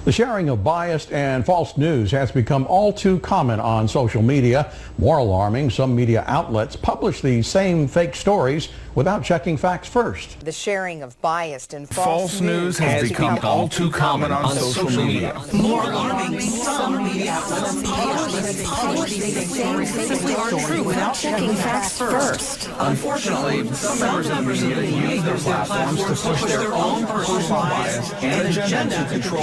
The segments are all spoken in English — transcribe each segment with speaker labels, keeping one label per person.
Speaker 1: The sharing of biased and false news has become all too common on social media. More alarming, some media outlets publish these same fake stories without checking facts first.
Speaker 2: The sharing of biased and
Speaker 3: false news has become all too common on social media.
Speaker 4: More alarming, some media outlets publish fake stories simply aren't true without checking facts first.
Speaker 3: Unfortunately, some members of the media use their platforms to push their own personal bias and agenda to control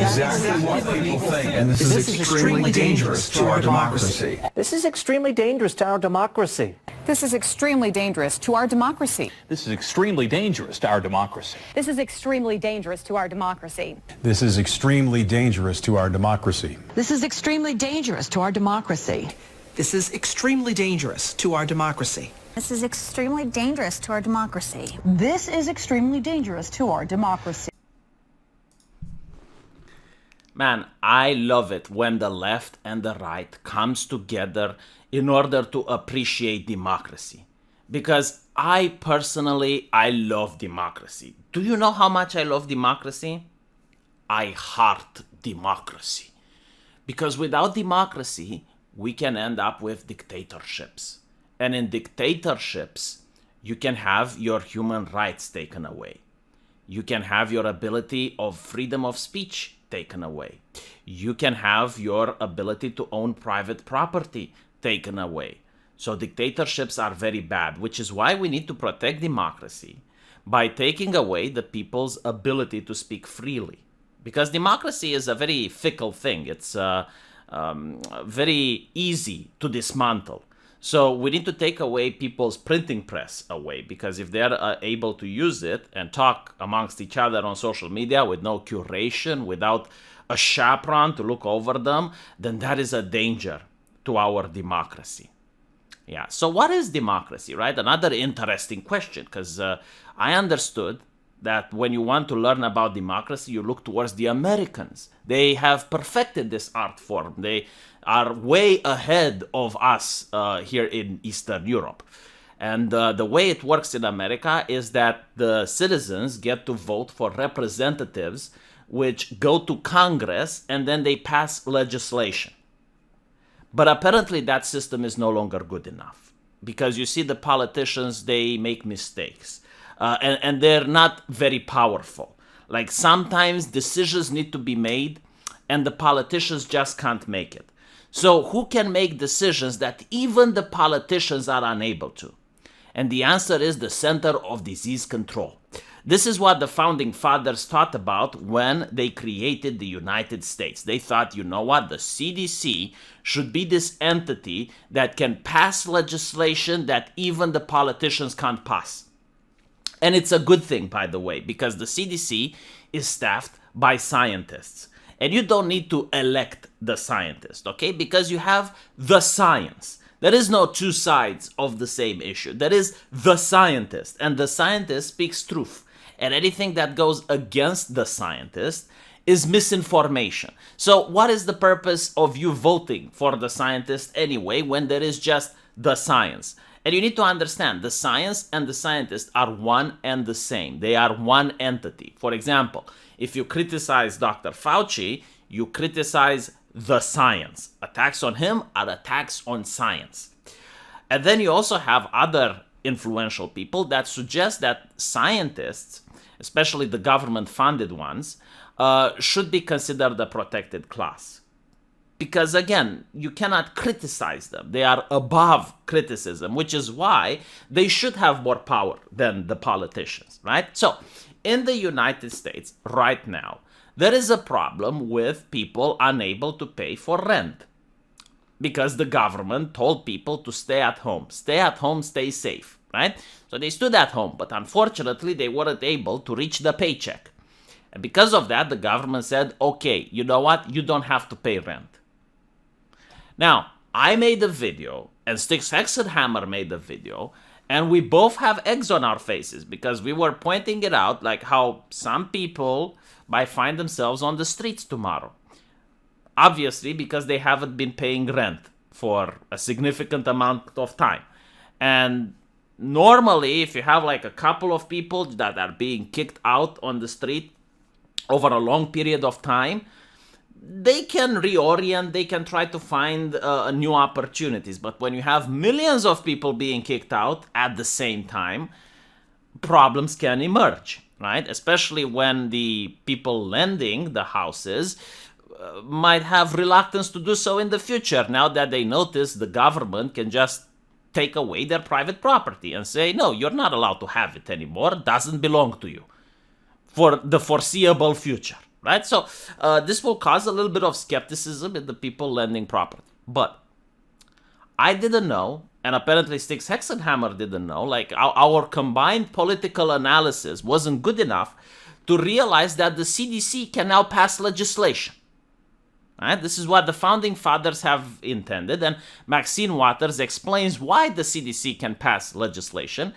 Speaker 3: exactly what people think. And this is extremely dangerous to our democracy.
Speaker 5: This is extremely dangerous to our democracy.
Speaker 6: This is extremely dangerous to our democracy.
Speaker 7: This is extremely dangerous to our democracy.
Speaker 6: This is extremely dangerous to our democracy.
Speaker 8: This is extremely dangerous to our democracy.
Speaker 9: This is extremely dangerous to our democracy.
Speaker 4: This is extremely dangerous to our democracy.
Speaker 10: This is extremely dangerous to our democracy.
Speaker 9: This is extremely dangerous to our democracy.
Speaker 11: Man, I love it when the left and the right comes together in order to appreciate democracy. Because I love democracy. Do you know how much I love democracy? I heart democracy. Because without democracy, we can end up with dictatorships. And in dictatorships, you can have your human rights taken away. You can have your ability of freedom of speech taken away. You can have your ability to own private property taken away. So dictatorships are very bad, which is why we need to protect democracy by taking away the people's ability to speak freely. Because democracy is a very fickle thing. It's very easy to dismantle. So we need to take away people's printing press away, because if they're able to use it and talk amongst each other on social media with no curation, without a chaperone to look over them, then that is a danger to our democracy. Yeah, so what is democracy, right? Another interesting question, because I understood that when you want to learn about democracy, you look towards the Americans. They have perfected this art form. They are way ahead of us here in Eastern Europe. And the way it works in America is that the citizens get to vote for representatives which go to Congress, and then they pass legislation. But apparently that system is no longer good enough, because you see the politicians, they make mistakes. And they're not very powerful. Like sometimes decisions need to be made and the politicians just can't make it. So who can make decisions that even the politicians are unable to? And the answer is the Center of Disease Control. This is what the founding fathers thought about when they created the United States. They thought, you know what, the CDC should be this entity that can pass legislation that even the politicians can't pass. And it's a good thing, by the way, because the CDC is staffed by scientists. And you don't need to elect the scientist, okay? Because you have the science. There is no two sides of the same issue. There is the scientist, and the scientist speaks truth. And anything that goes against the scientist is misinformation. So what is the purpose of you voting for the scientist anyway when there is just the science? And you need to understand, the science and the scientist are one and the same. They are one entity. For example, if you criticize Dr. Fauci, you criticize the science. Attacks on him are attacks on science. And then you also have other influential people that suggest that scientists, especially the government-funded ones, should be considered a protected class. Because again, you cannot criticize them. They are above criticism, which is why they should have more power than the politicians, right? So, in the United States right now, there is a problem with people unable to pay for rent. Because the government told people to stay at home. Stay at home, stay safe, right? So they stood at home, but unfortunately they weren't able to reach the paycheck. And because of that, the government said, okay, you know what? You don't have to pay rent. Now, I made a video, and Styxhexenhammer made a video, and we both have eggs on our faces because we were pointing it out, like how some people might find themselves on the streets tomorrow. Obviously, because they haven't been paying rent for a significant amount of time. And normally, if you have like a couple of people that are being kicked out on the street over a long period of time, they can reorient, they can try to find new opportunities. But when you have millions of people being kicked out at the same time, problems can emerge, right? Especially when the people lending the houses might have reluctance to do so in the future, now that they notice the government can just take away their private property and say, no, you're not allowed to have it anymore, it doesn't belong to you for the foreseeable future, right? So this will cause a little bit of skepticism in the people lending property. But I didn't know, and apparently Styxhexenhammer didn't know, like our combined political analysis wasn't good enough to realize that the CDC can now pass legislation. Right? This is what the founding fathers have intended, and Maxine Waters explains why the CDC can pass legislation,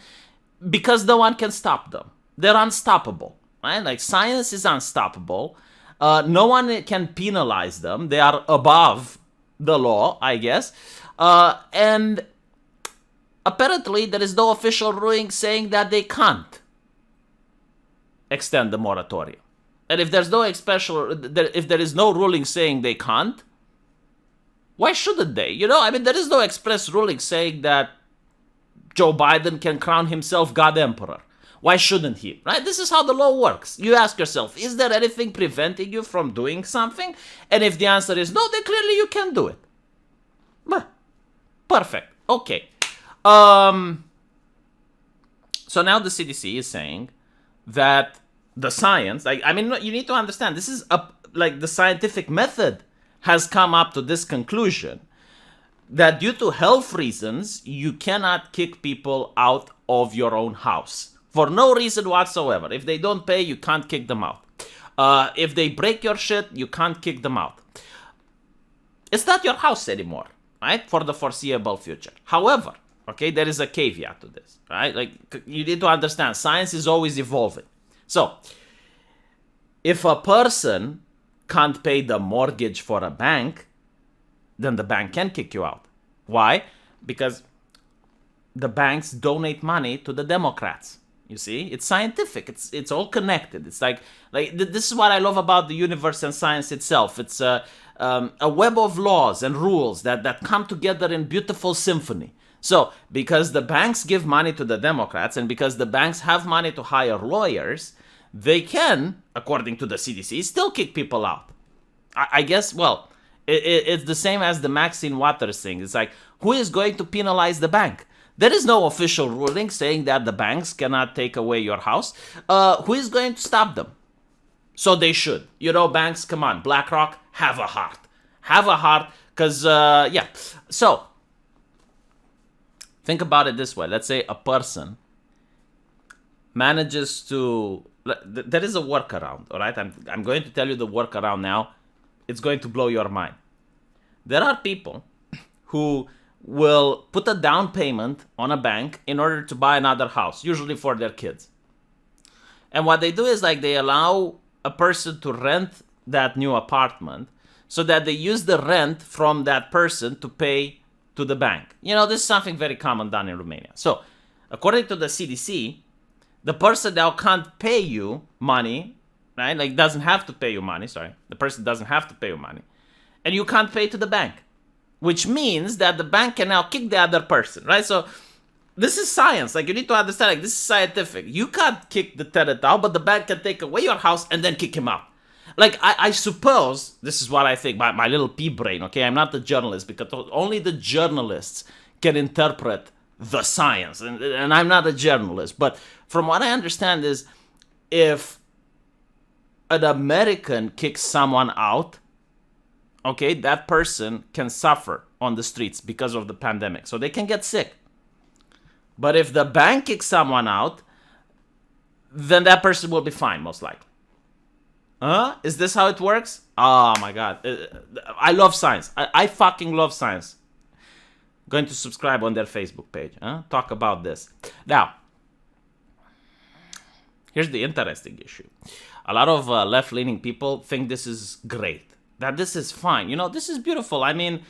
Speaker 11: because no one can stop them. They're unstoppable, right? Like, science is unstoppable. No one can penalize them. They are above the law, I guess. And apparently there is no official ruling saying that they can't extend the moratorium. And if there's no if there is no ruling saying they can't, why shouldn't they? You know, I mean, there is no express ruling saying that Joe Biden can crown himself God Emperor. Why shouldn't he? Right? This is how the law works. You ask yourself, is there anything preventing you from doing something? And if the answer is no, then clearly you can do it. Perfect. Okay. So now the CDC is saying that the science, I mean, you need to understand, this is like the scientific method has come up to this conclusion that due to health reasons, you cannot kick people out of your own house for no reason whatsoever. If they don't pay, you can't kick them out. If they break your shit, you can't kick them out. It's not your house anymore, right? For the foreseeable future. However, okay, there is a caveat to this, right? Like, you need to understand, science is always evolving. So, if a person can't pay the mortgage for a bank, then the bank can kick you out. Why? Because the banks donate money to the Democrats. You see, it's scientific. It's all connected. It's like this is what I love about the universe and science itself. It's a web of laws and rules that come together in beautiful symphony. So, because the banks give money to the Democrats and because the banks have money to hire lawyers, they can, according to the CDC, still kick people out. I guess, well, it's the same as the Maxine Waters thing. It's like, who is going to penalize the bank? There is no official ruling saying that the banks cannot take away your house. Who is going to stop them? So they should. You know, banks, come on, BlackRock, have a heart. Have a heart, because, yeah. So, think about it this way. Let's say a person manages to... There is a workaround, all right? I'm going to tell you the workaround now. It's going to blow your mind. There are people who will put a down payment on a bank in order to buy another house, usually for their kids. And what they do is, like, they allow a person to rent that new apartment so that they use the rent from that person to pay to the bank. You know, this is something very common done in Romania. So, according to the CDC, the person now can't pay you money, right? Like, doesn't have to pay you money, sorry. The person doesn't have to pay you money. And you can't pay to the bank, which means that the bank can now kick the other person, right? So, this is science. Like, you need to understand, like, this is scientific. You can't kick the tenant out, but the bank can take away your house and then kick him out. Like, I suppose, this is what I think, my little pea brain, okay? I'm not a journalist, because only the journalists can interpret the science, and I'm not a journalist, but from what I understand is, if an American kicks someone out, okay, that person can suffer on the streets because of the pandemic, so they can get sick. But if the bank kicks someone out, then that person will be fine, most likely. Is this how it works? Oh my god, I love science. I fucking love science. Going to subscribe on their Facebook page. Talk about this. Now, here's the interesting issue. A lot of left-leaning people think this is great. That this is fine. You know, this is beautiful. I mean,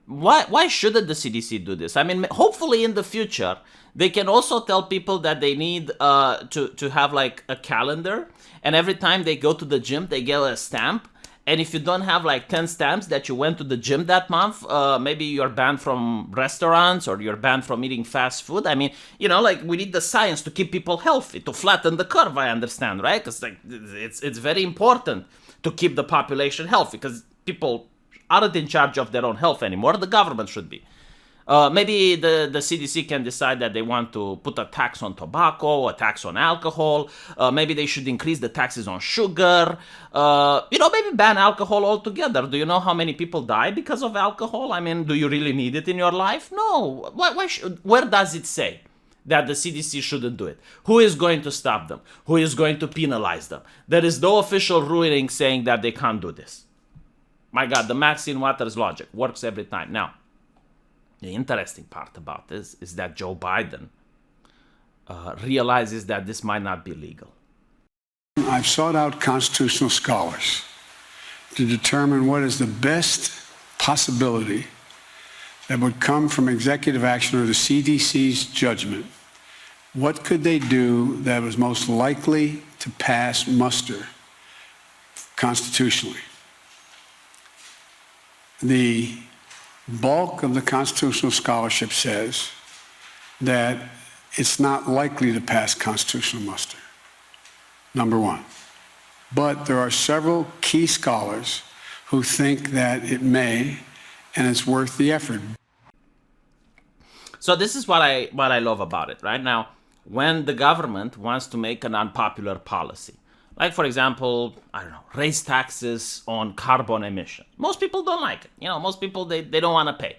Speaker 11: why shouldn't the CDC do this? I mean, hopefully in the future, they can also tell people that they need to have like a calendar. And every time they go to the gym, they get a stamp. And if you don't have like 10 stamps that you went to the gym that month, maybe you're banned from restaurants or you're banned from eating fast food. I mean, like we need the science to keep people healthy, to flatten the curve, I understand, right? Because like it's very important to keep the population healthy because people aren't in charge of their own health anymore. The government should be. Maybe the CDC can decide that they want to put a tax on tobacco, a tax on alcohol. Maybe they should increase the taxes on sugar. Maybe ban alcohol altogether. Do you know how many people die because of alcohol? I mean, do you really need it in your life? No. Where does it say that the CDC shouldn't do it? Who is going to stop them? Who is going to penalize them? There is no official ruling saying that they can't do this. My God, the Maxine Waters logic works every time. Now, the interesting part about this is that Joe Biden realizes that this might not be legal.
Speaker 12: I've sought out constitutional scholars to determine what is the best possibility that would come from executive action or the CDC's judgment. What could they do that was most likely to pass muster constitutionally? The bulk of the constitutional scholarship says that it's not likely to pass constitutional muster, number one. But there are several key scholars who think that it may, and it's worth the effort.
Speaker 11: So this is what I love about it, right? Now, when the government wants to make an unpopular policy, like, for example, I don't know, raise taxes on carbon emission. Most people don't like it. Most people, they don't want to pay.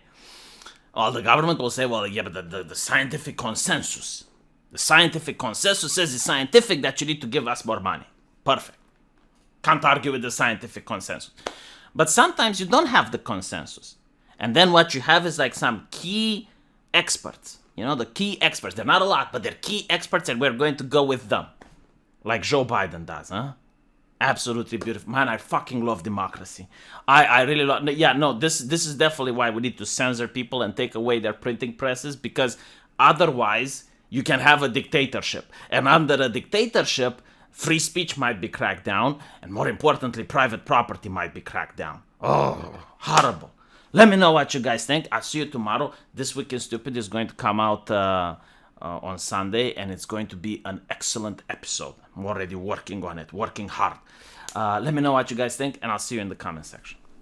Speaker 11: Well, the government will say, well, yeah, but the scientific consensus. The scientific consensus says it's scientific that you need to give us more money. Perfect. Can't argue with the scientific consensus. But sometimes you don't have the consensus. And then what you have is like some key experts. The key experts. They're not a lot, but they're key experts, and we're going to go with them. Like Joe Biden does, huh? Absolutely beautiful. Man, I fucking love democracy. I really love... Yeah, no, this is definitely why we need to censor people and take away their printing presses, because otherwise you can have a dictatorship. And under a dictatorship, free speech might be cracked down, and more importantly, private property might be cracked down. Oh, horrible. Let me know what you guys think. I'll see you tomorrow. This Week in Stupid is going to come out... on Sunday, and it's going to be an excellent episode. I'm already working on it, working hard. Let me know what you guys think, and I'll see you in the comment section.